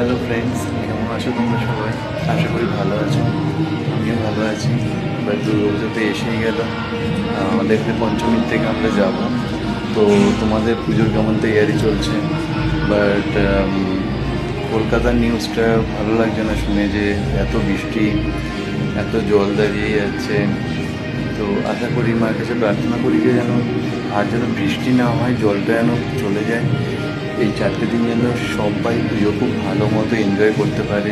Hello friends, কেমন আছো তোমরা সবাই? আশা করি ভালো আছো। আমিও ভালো আছি। এবার দুর্গাপুজো তো এসেই গেল। আমাদের এখানে পঞ্চমীর থেকে আমরা যাব। তো তোমাদের পুজোর কেমন তৈরি চলছে? বাট কলকাতার নিউজটা ভালো লাগছে না শুনে, যে এত বৃষ্টি, এত জল দাঁড়িয়ে যাচ্ছে। তো আশা করি, মার কাছে প্রার্থনা করি যে যেন আর যেন বৃষ্টি না হয়, জলটা যেন চলে যায়। এই 4টে দিন যেন সবাই পুজো খুব ভালো মতো এনজয় করতে পারে।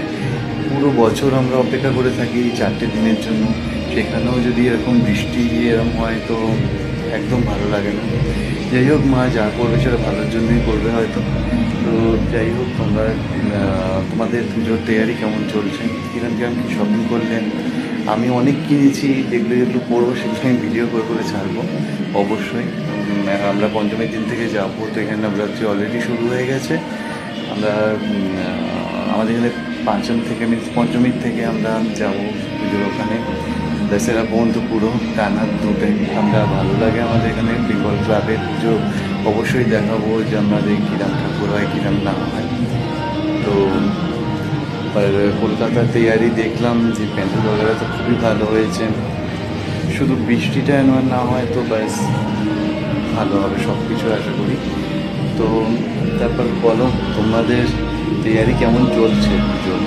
পুরো বছর আমরা অপেক্ষা করে থাকি এই 4টে দিনের জন্য, সেখানেও যদি এরকম বৃষ্টি এরকম হয় তো একদম ভালো লাগে না। যাই হোক, মা যা করবে সেটা ভালোর জন্যই করবে হয়তো। তো যাই হোক, তোমাদের পুজোর তৈরি কেমন চলছে? কিরম কী শপিং করলেন? আমি অনেক কিনেছি, যেগুলো যেগুলো পরবো সেগুলো আমি ভিডিও করে ছাড়বো অবশ্যই। আমরা পঞ্চমীর দিন থেকে যাবো, তো এখানে নবরাত্রি অলরেডি শুরু হয়ে গেছে। আমরা আমাদের এখানে পঞ্চমীর থেকে আমরা যাবো পুজোর ওখানে। দশেরা পর্যন্ত পুরো টানা 2 দিন আমরা, ভালো লাগে আমাদের এখানে বেঙ্গল ক্লাবে পুজো। অবশ্যই দেখাবো যে আমাদের কীরম ঠাকুর হয়, কীরম না হয়। তো কলকাতার তৈরি দেখলাম যে প্যান্ডেল বগেরা তো খুবই ভালো হয়েছে। শুধু বৃষ্টিটা না হয় তো ব্যাস ভালো হবে সব কিছু, আশা করি। তো তারপর বলো, তোমাদের তৈরি কেমন চলছে পুজোর?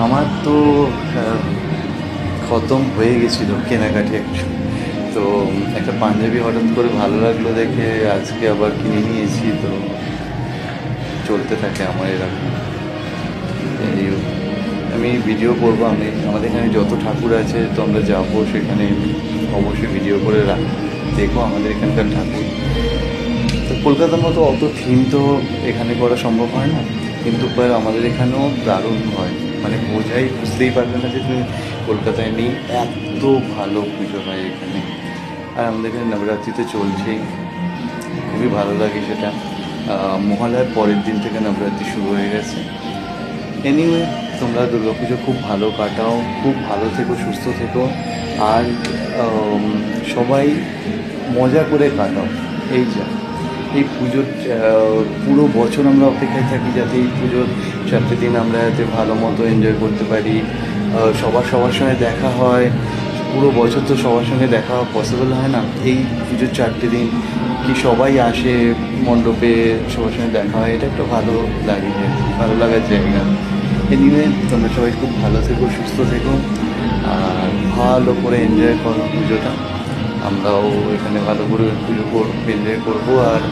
আমার তো খতম হয়ে গেছিলো কেনাকাটি একটু। তো একটা পাঞ্জাবি হঠাৎ করে ভালো লাগলো দেখে আজকে আবার কিনে নিয়েছি। তো চলতে থাকে আমার এরকম। এই আমি ভিডিও করবো, আমাদের এখানে যত ঠাকুর আছে তো আমরা যাবো সেখানে, অবশ্যই ভিডিও করে দেখো আমাদের এখানকার ঠাকুর। তো কলকাতার মতো অত থিম তো এখানে করা সম্ভব হয় না, কিন্তু আমাদের এখানেও দারুণ হয়। মানে বুঝতেই পারবে না যে তুমি কলকাতায় নেই, এত ভালো পুজো হয় এখানে। আর আমাদের এখানে নবরাত্রিতে চলছেই, খুবই ভালো লাগে সেটা। মহালয়ার পরের দিন থেকে নবরাত্রি শুরু হয়ে গেছে। এনিওয়ে, তোমরা দুর্গাপুজো খুব ভালো কাটাও, খুব ভালো থেকো, সুস্থ থেকো। আর সবাই মজা করে কাটাও। এই পুজোর পুরো বছর আমরা অপেক্ষায় থাকি যাতে এই পুজোর 4টে দিন আমরা যাতে ভালো মতো এনজয় করতে পারি। সবার সঙ্গে দেখা হয়। পুরো বছর তো সবার সঙ্গে দেখা পসিবল হয় না। এই পুজোর 4টে দিন কি সবাই আসে মণ্ডপে, সবার সঙ্গে দেখা হয়, এটা একটা ভালো ভালো লাগার জায়গা। এনিওয়ে, তোমরা সবাই খুব ভালো থেকো, সুস্থ থেকো, আর ভালো করে এনজয় করো পুজোটা। আমরাও এখানে ভালো করে পুজো এনজয় করবো। আর